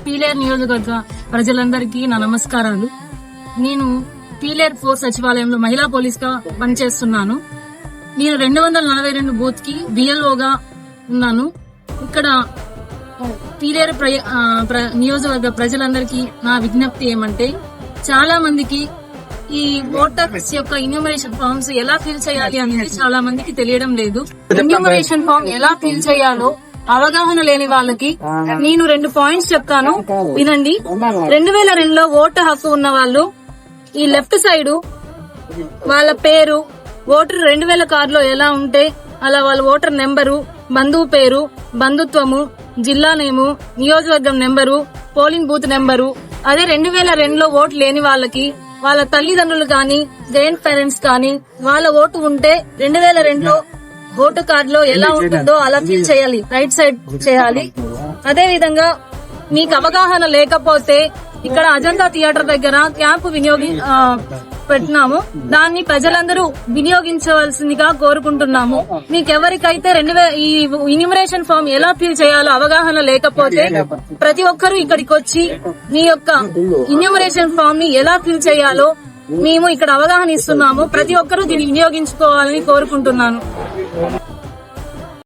పీలేరు నియోజకవర్గ ప్రజలందరికీ నా నమస్కారాలు. నేను పీలేరు 4 సచివాలయంలో మహిళా పోలీస్ గా పనిచేస్తున్నాను. నేను 242 బూత్ కి బిఎల్ఓగా ఉన్నాను. ఇక్కడ పీలేరు నియోజకవర్గ ప్రజలందరికీ నా విజ్ఞప్తి ఏమంటే, చాలా మందికి ఈ ఓటర్స్ యొక్క ఇన్యూమరేషన్ ఫామ్స్ ఎలా ఫిల్ చేయాలి అనేది చాలా మందికి తెలియడం లేదు. ఇన్యూమరేషన్ ఫామ్ ఎలా ఫిల్ చేయాలో అవగాహన లేని వాళ్ళకి నేను 2 పాయింట్స్ చెప్తాను, వినండి. 2002లో ఓటు హక్కు ఉన్న వాళ్ళు ఈ లెఫ్ట్ సైడ్ వాళ్ళ పేరు, ఓటర్ 2000 కార్డులో ఎలా ఉంటే అలా వాళ్ళ ఓటర్ నెంబరు, బంధువు పేరు, బంధుత్వము, జిల్లా నేము, నియోజకవర్గం నెంబరు, పోలింగ్ బూత్ నెంబరు. అదే 2002లో ఓటు లేని వాళ్ళకి వాళ్ళ తల్లిదండ్రులు గాని, గ్రాండ్ పేరెంట్స్ కానీ వాళ్ళ ఓటు ఉంటే 2002లో ఓటు కార్డులో ఎలా ఉంటుందో అలా ఫిల్ చేయాలి, రైట్ సైడ్ చేయాలి. అదే విధంగా మీకు అవగాహన లేకపోతే ఇక్కడ అజంతా థియేటర్ దగ్గర క్యాంపు పెట్టినాము. దాన్ని ప్రజలందరూ వినియోగించవలసిందిగా కోరుకుంటున్నాము. మీకెవరికైతే ఈ ఇన్యూమరేషన్ ఫామ్ ఎలా ఫిల్ చేయాలో అవగాహన లేకపోతే ప్రతి ఒక్కరూ ఇక్కడికి వచ్చి మీ యొక్క ఇన్యూమరేషన్ ఫామ్ ని ఎలా ఫిల్ చేయాలో మేము ఇక్కడ అవగాహన ఇస్తున్నాము. ప్రతి ఒక్కరూ దీన్ని వినియోగించుకోవాలని కోరుకుంటున్నాను.